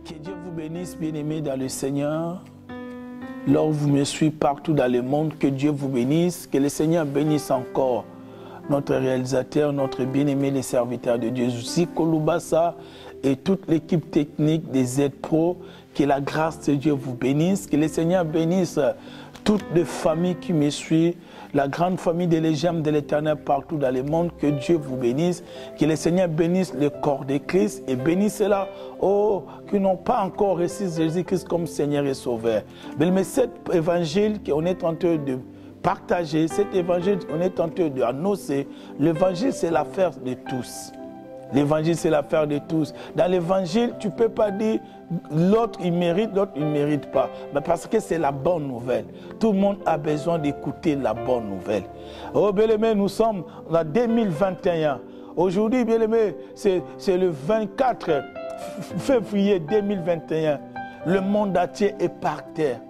Que Dieu vous bénisse, bien-aimés dans le Seigneur. Là où vous me suivez partout dans le monde, que Dieu vous bénisse, que le Seigneur bénisse encore notre réalisateur, notre bien-aimé, les serviteurs de Dieu, Zico Lubasa et toute l'équipe technique des Z-Pro. Que la grâce de Dieu vous bénisse, que le Seigneur bénisse toutes les familles qui me suivent, la grande famille des légendes de l'Éternel partout dans le monde, que Dieu vous bénisse, que le Seigneur bénisse le corps de Christ et bénisse ceux-là, qui n'ont pas encore reçu Jésus-Christ comme Seigneur et Sauveur. Mais cet évangile qu'on est en train de partager, cet évangile qu'on est en train d'annoncer, l'évangile c'est l'affaire de tous. L'évangile, c'est l'affaire de tous. Dans l'évangile, tu ne peux pas dire l'autre il mérite, l'autre il ne mérite pas. Mais parce que c'est la bonne nouvelle. Tout le monde a besoin d'écouter la bonne nouvelle. Oh, bien-aimé, nous sommes en 2021. Aujourd'hui, bien-aimé, c'est le 24 février 2021. Le monde entier est par terre.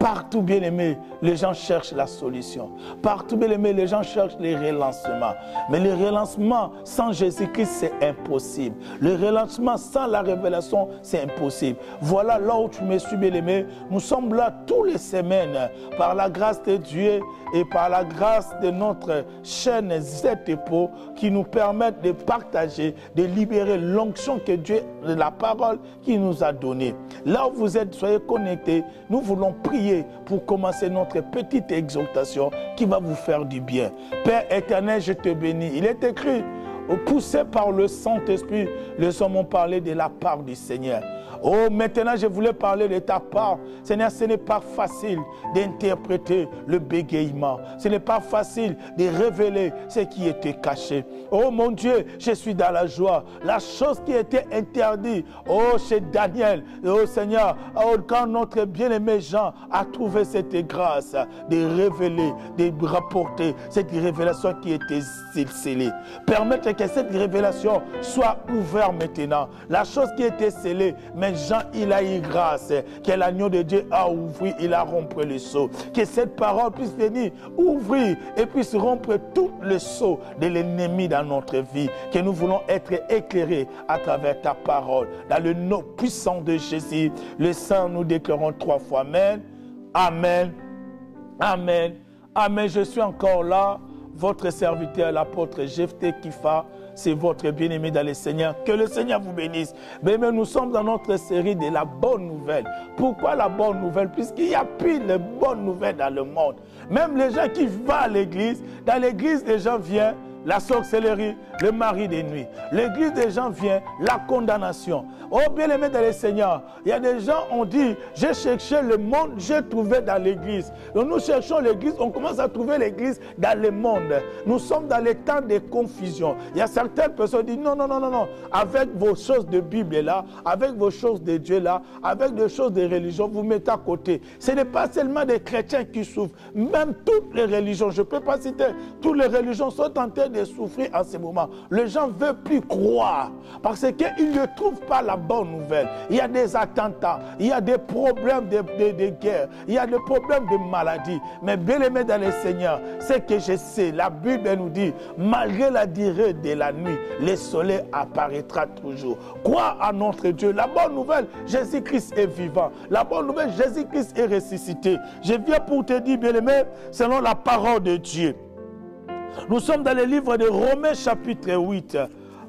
Partout, bien-aimé, les gens cherchent la solution. Partout, bien-aimé, les gens cherchent les relancements. Mais le relancement sans Jésus-Christ, c'est impossible. Le relancement sans la révélation, c'est impossible. Voilà là où tu me suis, bien-aimé. Nous sommes là tous les semaines, par la grâce de Dieu et par la grâce de notre chaîne Z-Epo, qui nous permettent de partager, de libérer l'onction que Dieu, la parole qu'il nous a donnée. Là où vous êtes, soyez connectés. Nous voulons prier pour commencer notre petite exhortation qui va vous faire du bien. Père éternel, je te bénis. Il est écrit, poussé par le Saint-Esprit, les hommes ont parlé de la part du Seigneur. Oh, maintenant je voulais parler de ta part. Seigneur, ce n'est pas facile d'interpréter le bégaiement. Ce n'est pas facile de révéler ce qui était caché. Oh mon Dieu, je suis dans la joie. La chose qui était interdite, oh chez Daniel, oh Seigneur, oh, quand notre bien-aimé Jean a trouvé cette grâce de révéler, de rapporter cette révélation qui était scellée. Permettre que cette révélation soit ouverte maintenant. La chose qui était scellée, mais Jean, il a eu grâce, que l'agneau de Dieu a ouvert, il a rompu le sceau. Que cette parole puisse venir ouvrir et puisse rompre tout le sceau de l'ennemi dans notre vie. Que nous voulons être éclairés à travers ta parole. Dans le nom puissant de Jésus, le Saint, nous déclarons 3 fois Amen, Amen, Amen, Amen. Je suis encore là, votre serviteur, l'apôtre Jephté Kifa. C'est votre bien-aimé dans le Seigneur. Que le Seigneur vous bénisse. Mais nous sommes dans notre série de la bonne nouvelle. Pourquoi la bonne nouvelle? Puisqu'il y a plus de bonnes nouvelles dans le monde. Même les gens qui vont à l'église, dans l'église, les gens viennent, la sorcellerie, le mari des nuits. L'église des gens vient, la condamnation. Oh bien-aimé dans le Seigneur, il y a des gens ont dit, j'ai cherché le monde, j'ai trouvé dans l'église. Donc nous cherchons l'église, on commence à trouver l'église dans le monde. Nous sommes dans les temps de confusion. Il y a certaines personnes qui disent, non, non, non, non, non. Avec vos choses de Bible là, avec vos choses de Dieu là, avec des choses de religion, vous mettez à côté. Ce n'est pas seulement des chrétiens qui souffrent, même toutes les religions, je ne peux pas citer, toutes les religions sont en train de souffrir en ce moment. Les gens ne veulent plus croire parce qu'ils ne trouvent pas la bonne nouvelle. Il y a des attentats, il y a des problèmes de guerre, il y a des problèmes de maladie. Mais bien aimé dans le Seigneur, c'est que je sais, la Bible nous dit, malgré la durée de la nuit, le soleil apparaîtra toujours. Crois à notre Dieu. La bonne nouvelle, Jésus-Christ est vivant. La bonne nouvelle, Jésus-Christ est ressuscité. Je viens pour te dire, bien aimé, selon la parole de Dieu. Nous sommes dans le livre de Romains chapitre 8.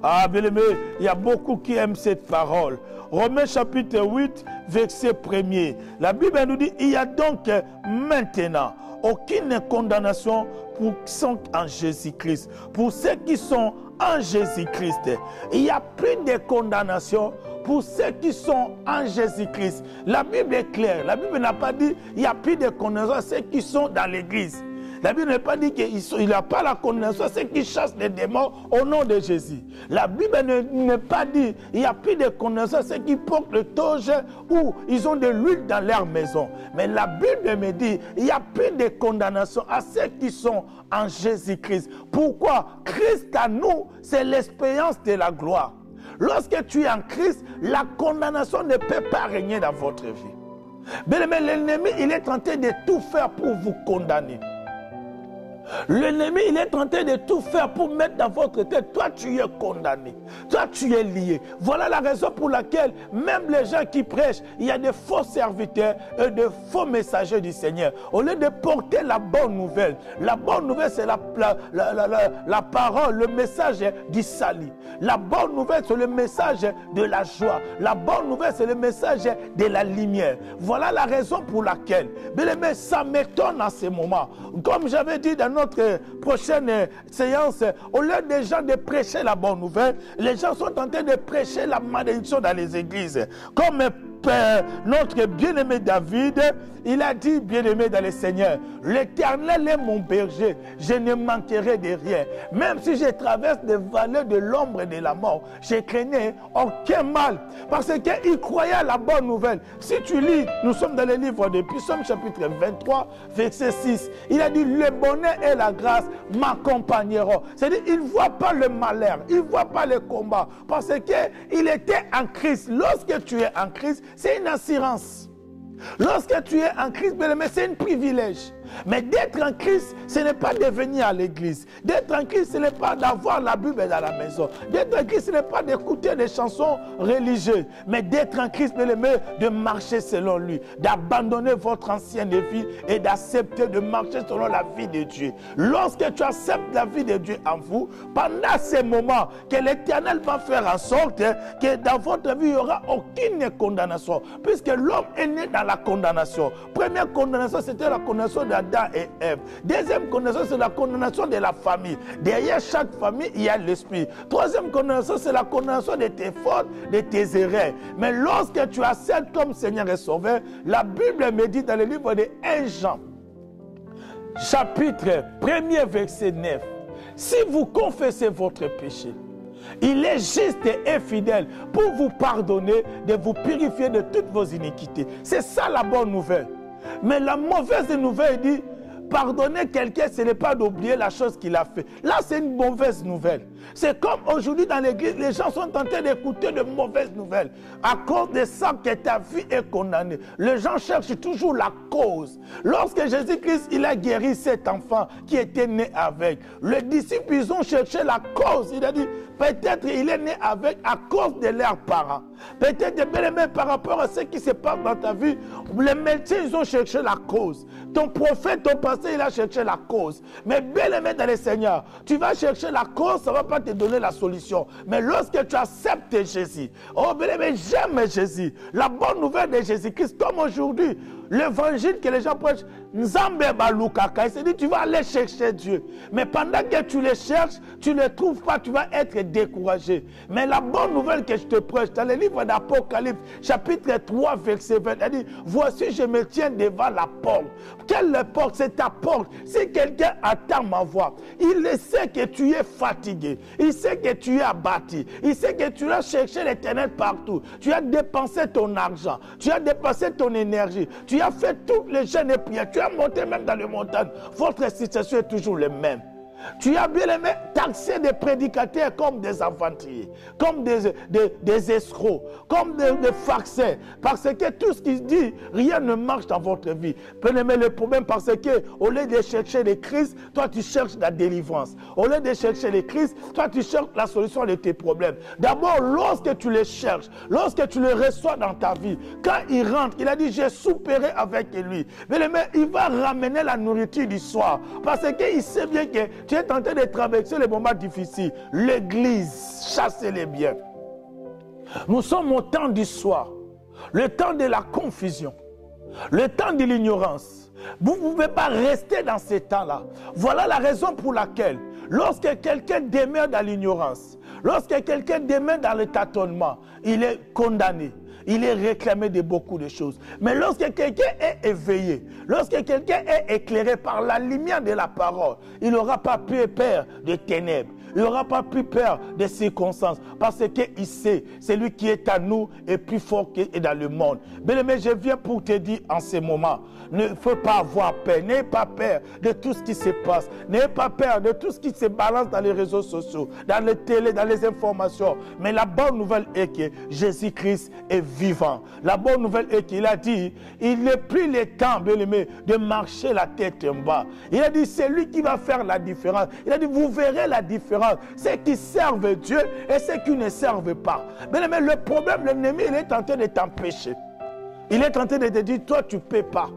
Ah, bien aimé, il y a beaucoup qui aiment cette parole. Romains chapitre 8, verset 1er. La Bible nous dit, il y a donc maintenant aucune condamnation pour ceux qui sont en Jésus-Christ. Pour ceux qui sont en Jésus-Christ, il n'y a plus de condamnation pour ceux qui sont en Jésus-Christ. La Bible est claire. La Bible n'a pas dit, il n'y a plus de condamnation à ceux qui sont dans l'église. La Bible n'a pas dit qu'il n'a pas la condamnation à ceux qui chassent les démons au nom de Jésus. La Bible n'a pas dit qu'il n'y a plus de condamnation à ceux qui portent le toge ou ils ont de l'huile dans leur maison. Mais la Bible me dit qu'il n'y a plus de condamnation à ceux qui sont en Jésus-Christ. Pourquoi? Christ à nous, c'est l'expérience de la gloire. Lorsque tu es en Christ, la condamnation ne peut pas régner dans votre vie. Mais l'ennemi, il est tenté de tout faire pour vous condamner. L'ennemi, il est en train de tout faire pour mettre dans votre tête. Toi, tu es condamné. Toi, tu es lié. Voilà la raison pour laquelle même les gens qui prêchent, il y a des faux serviteurs et de faux messagers du Seigneur. Au lieu de porter la bonne nouvelle, c'est la parole, le message du salut. La bonne nouvelle, c'est le message de la joie. La bonne nouvelle, c'est le message de la lumière. Voilà la raison pour laquelle, mais ça m'étonne en ce moment. Comme j'avais dit dans notre prochaine séance, au lieu des gens de prêcher la bonne nouvelle, les gens sont en train de prêcher la malédiction dans les églises. Comme notre bien-aimé David, il a dit, bien-aimé dans le Seigneur, l'Éternel est mon berger, je ne manquerai de rien. Même si je traverse des vallées de l'ombre et de la mort, je craignais aucun mal. Parce qu'il croyait à la bonne nouvelle. Si tu lis, nous sommes dans le livre de Psaume chapitre 23, verset 6. Il a dit, le bonheur et la grâce m'accompagneront. C'est-à-dire, il ne voit pas le malheur, il ne voit pas le combat. Parce qu'il était en Christ. Lorsque tu es en Christ, c'est une assurance. Lorsque tu es en Christ, c'est un privilège. Mais d'être en Christ, ce n'est pas de venir à l'église. D'être en Christ, ce n'est pas d'avoir la Bible dans la maison. D'être en Christ, ce n'est pas d'écouter des chansons religieuses. Mais d'être en Christ, de marcher selon lui. D'abandonner votre ancienne vie et d'accepter de marcher selon la vie de Dieu. Lorsque tu acceptes la vie de Dieu en vous, pendant ces moments que l'Éternel va faire en sorte que dans votre vie, il n'y aura aucune condamnation. Puisque l'homme est né dans la condamnation. Première condamnation, c'était la condamnation d'Adam et Ève. Deuxième condamnation, c'est la condamnation de la famille. Derrière chaque famille, il y a l'esprit. Troisième condamnation, c'est la condamnation de tes fautes, de tes erreurs. Mais lorsque tu acceptes comme Seigneur et Sauveur, la Bible me dit dans le livre de 1 Jean, chapitre 1er, verset 9, si vous confessez votre péché, il est juste et fidèle pour vous pardonner, de vous purifier de toutes vos iniquités. C'est ça la bonne nouvelle. Mais la mauvaise nouvelle dit, pardonner quelqu'un, ce n'est pas d'oublier la chose qu'il a fait. Là, c'est une mauvaise nouvelle. C'est comme aujourd'hui dans l'église, les gens sont en train d'écouter de mauvaises nouvelles. À cause de ça que ta vie est condamnée. Les gens cherchent toujours la cause. Lorsque Jésus-Christ, il a guéri cet enfant qui était né avec, les disciples, ils ont cherché la cause. Il a dit, peut-être il est né avec à cause de leurs parents. Peut-être, bien aimé, par rapport à ce qui se passe dans ta vie, les médecins, ils ont cherché la cause. Ton prophète, ton pasteur, il a cherché la cause. Mais bien aimé dans le Seigneur, tu vas chercher la cause, ça ne va pas te donner la solution. Mais lorsque tu acceptes Jésus, oh bien aimé, j'aime Jésus. La bonne nouvelle de Jésus-Christ, comme aujourd'hui, l'évangile que les gens prêchent, Nzambe Balukaka, il se dit, tu vas aller chercher Dieu. Mais pendant que tu le cherches, tu ne le trouves pas, tu vas être découragé. Mais la bonne nouvelle que je te prêche, dans le livre d'Apocalypse, chapitre 3, verset 20, elle dit, voici, je me tiens devant la porte. Quelle porte? C'est ta porte. Si quelqu'un attend ma voix, il sait que tu es fatigué. Il sait que tu es abattu. Il sait que tu as cherché l'Éternel partout. Tu as dépensé ton argent. Tu as dépensé ton énergie. Tu as fait toutes les jeûnes et prières. Tu as monté même dans les montagnes. Votre situation est toujours la même. Tu as bien aimé taxer des prédicateurs comme des aventuriers, comme des escrocs, comme des farceurs. Parce que tout ce qu'ils disent, rien ne marche dans votre vie. Bien aimé, le problème, parce que au lieu de chercher les crises, toi tu cherches la délivrance. Au lieu de chercher les crises, toi tu cherches la solution de tes problèmes. D'abord, lorsque tu les cherches, lorsque tu les reçois dans ta vie, quand il rentre, il a dit, je souperai avec lui. Bien aimé, il va ramener la nourriture du soir. Parce qu'il sait bien que tu es en train de traverser les moments difficiles. L'église, chassez les biens. Nous sommes au temps du soir, le temps de la confusion, le temps de l'ignorance. Vous ne pouvez pas rester dans ces temps-là. Voilà la raison pour laquelle, lorsque quelqu'un demeure dans l'ignorance, lorsque quelqu'un demeure dans le tâtonnement, il est condamné. Il est réclamé de beaucoup de choses. Mais lorsque quelqu'un est éveillé, lorsque quelqu'un est éclairé par la lumière de la parole, il n'aura pas peur des ténèbres. Il n'aura pas plus peur des circonstances. Parce qu'il sait, c'est lui qui est à nous et plus fort qui est dans le monde. Bien-aimé, je viens pour te dire en ce moment, ne faut pas avoir peur. N'ayez pas peur de tout ce qui se passe. N'ayez pas peur de tout ce qui se balance dans les réseaux sociaux, dans les télés, dans les informations. Mais la bonne nouvelle est que Jésus-Christ est vivant. La bonne nouvelle est qu'il a dit, il n'est plus le temps, bien-aimé, de marcher la tête en bas. Il a dit, c'est lui qui va faire la différence. Il a dit, vous verrez la différence. Ceux qui servent Dieu et ceux qui ne servent pas. Bien-aimé, le problème, l'ennemi, il est tenté de t'empêcher. Il est tenté de te dire, toi, tu ne peux pas.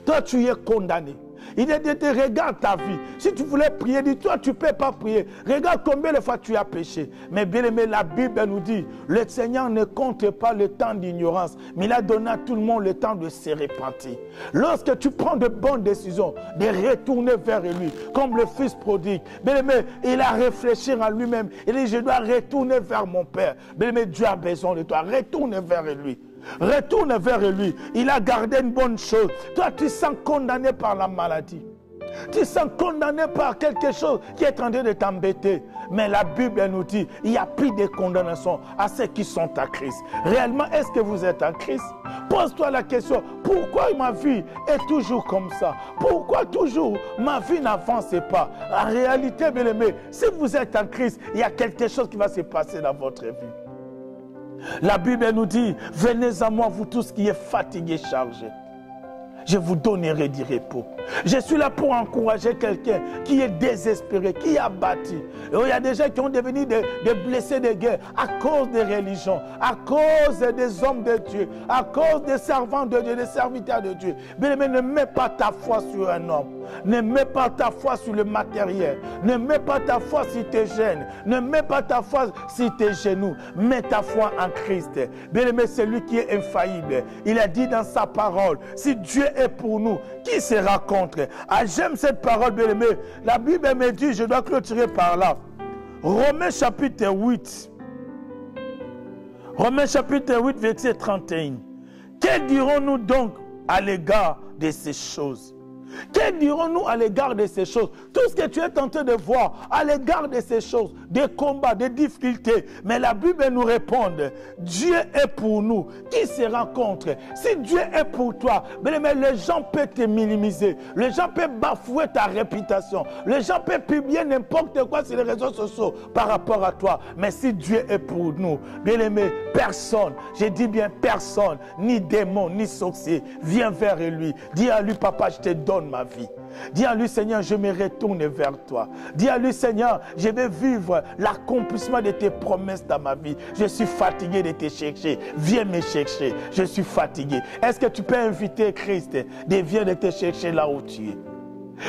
Toi, tu es condamné. Il est de te regarde ta vie. Si tu voulais prier, dis toi, tu ne peux pas prier. Regarde combien de fois tu as péché. Mais bien aimé, la Bible nous dit, le Seigneur ne compte pas le temps d'ignorance, mais il a donné à tout le monde le temps de se repentir. Lorsque tu prends de bonnes décisions, de retourner vers lui, comme le fils prodigue, bien aimé, il a réfléchi à lui-même. Il dit, je dois retourner vers mon Père. Bien aimé, Dieu a besoin de toi. Retourne vers lui. Retourne vers lui. Il a gardé une bonne chose. Toi, tu sens condamné par la maladie. Tu sens condamné par quelque chose qui est en train de t'embêter. Mais la Bible nous dit, il n'y a plus de condamnation à ceux qui sont à Christ. Réellement, est-ce que vous êtes en Christ? Pose-toi la question, pourquoi ma vie est toujours comme ça? Pourquoi toujours ma vie n'avance pas? En réalité, bien aimé, si vous êtes en Christ, il y a quelque chose qui va se passer dans votre vie. La Bible nous dit, venez à moi, vous tous qui êtes fatigués, chargés. Je vous donnerai du repos. Je suis là pour encourager quelqu'un qui est désespéré, qui est abattu. Il y a des gens qui ont devenu des blessés de guerre à cause des religions, à cause des hommes de Dieu, à cause des servants de Dieu, des serviteurs de Dieu. Bien aimé, ne mets pas ta foi sur un homme. Ne mets pas ta foi sur le matériel. Ne mets pas ta foi sur tes gènes. Ne mets pas ta foi sur tes genoux. Mets ta foi en Christ. Bien aimé, c'est lui qui est infaillible. Il a dit dans sa parole, si Dieu est pour nous, qui sera contre? Ah, j'aime cette parole, bien aimé. La Bible me dit, je dois clôturer par là. Romains chapitre 8. Romains chapitre 8, verset 31. Que dirons-nous donc à l'égard de ces choses? Que dirons-nous à l'égard de ces choses? Tout ce que tu es tenté de voir à l'égard de ces choses, des combats, des difficultés. Mais la Bible nous répond, Dieu est pour nous. Qui sera contre? Si Dieu est pour toi, mais les gens peuvent te minimiser. Les gens peuvent bafouer ta réputation. Les gens peuvent publier n'importe quoi sur les réseaux sociaux par rapport à toi. Mais si Dieu est pour nous, bien aimé, personne, je dis bien personne, ni démon, ni sorcier, vient vers lui. Dis à lui, papa, je te donne ma vie. Dis à lui, Seigneur, je me retourne vers toi. Dis à lui, Seigneur, je vais vivre l'accomplissement de tes promesses dans ma vie. Je suis fatigué de te chercher. Viens me chercher. Je suis fatigué. Est-ce que tu peux inviter Christ de venir te chercher là où tu es?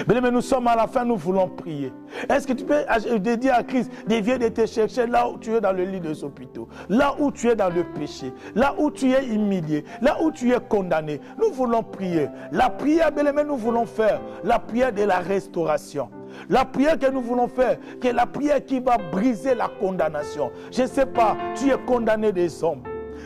Mais nous sommes à la fin, nous voulons prier. Est-ce que tu peux dire à Christ de venir te chercher là où tu es dans le lit des hôpitaux, là où tu es dans le péché, là où tu es humilié, là où tu es condamné? Nous voulons prier. La prière, bien aimé, nous voulons faire la prière de la restauration. La prière que nous voulons faire, qui est la prière qui va briser la condamnation. Je ne sais pas, tu es condamné des hommes.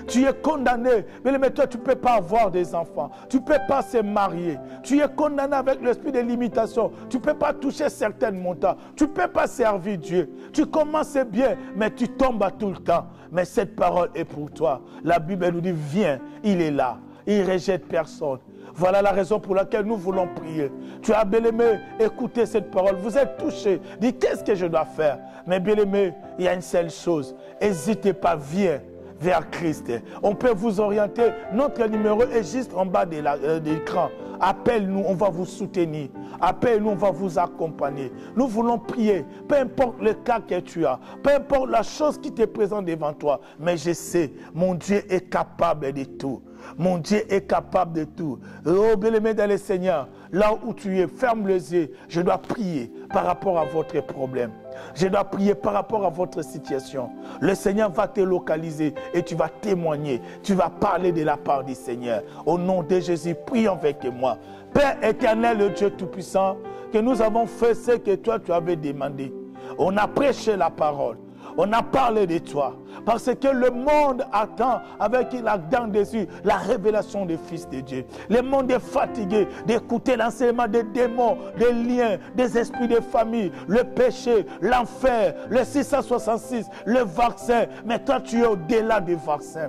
Tu es condamné, mais toi tu ne peux pas avoir des enfants, tu ne peux pas se marier, tu es condamné avec l'esprit de limitation, tu ne peux pas toucher certaines montants, tu ne peux pas servir Dieu, tu commences bien, mais tu tombes à tout le temps. Mais cette parole est pour toi. La Bible nous dit, viens, il est là, il ne rejette personne. Voilà la raison pour laquelle nous voulons prier. Tu as bien aimé écouter cette parole. Vous êtes touché. Dites, qu'est-ce que je dois faire? Mais bien aimé, il y a une seule chose. N'hésitez pas, viens vers Christ. On peut vous orienter. Notre numéro est juste en bas de l'écran. Appelle-nous, on va vous soutenir. Appelle-nous, on va vous accompagner. Nous voulons prier. Peu importe le cas que tu as, peu importe la chose qui te présente devant toi. Mais je sais, mon Dieu est capable de tout. Mon Dieu est capable de tout. Oh, bien-aimé dans le Seigneur, là où tu es, ferme les yeux. Je dois prier par rapport à votre problème. Je dois prier par rapport à votre situation. Le Seigneur va te localiser et tu vas témoigner. Tu vas parler de la part du Seigneur. Au nom de Jésus, prie avec moi. Père éternel, le Dieu Tout-Puissant, que nous avons fait ce que toi tu avais demandé. On a prêché la parole. On a parlé de toi. Parce que le monde attend avec la dent dessus la révélation des fils de Dieu. Le monde est fatigué d'écouter l'enseignement des démons, des liens, des esprits de famille, le péché, l'enfer, le 666, le vaccin. Mais toi, tu es au-delà du vaccin.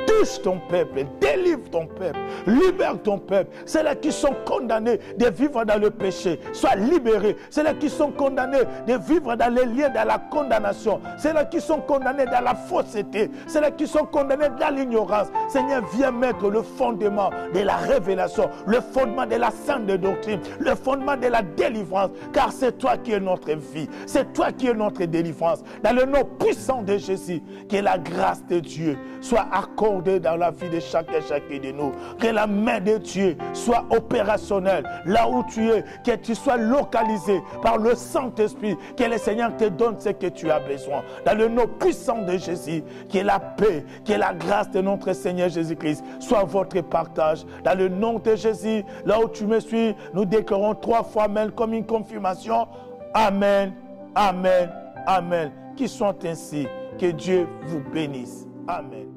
Touche ton peuple, délivre ton peuple, libère ton peuple. Ceux-là qui sont condamnés de vivre dans le péché, soient libérés. Ceux-là qui sont condamnés de vivre dans les liens, dans la condamnation. Ceux-là qui sont condamnés dans la fausseté. Ceux-là qui sont condamnés dans l'ignorance. Seigneur, viens mettre le fondement de la révélation, le fondement de la sainte doctrine, le fondement de la délivrance. Car c'est toi qui es notre vie. C'est toi qui es notre délivrance. Dans le nom puissant de Jésus, que la grâce de Dieu soit accordée dans la vie de chacun de nous. Que la main de Dieu soit opérationnelle là où tu es. Que tu sois localisé par le Saint-Esprit. Que le Seigneur te donne ce que tu as besoin. Dans le nom puissant de Jésus, que la paix, que la grâce de notre Seigneur Jésus-Christ soit votre partage. Dans le nom de Jésus, là où tu me suis, nous déclarons 3 fois Amen comme une confirmation. Amen, Amen, Amen. Qu'il soit ainsi. Que Dieu vous bénisse. Amen.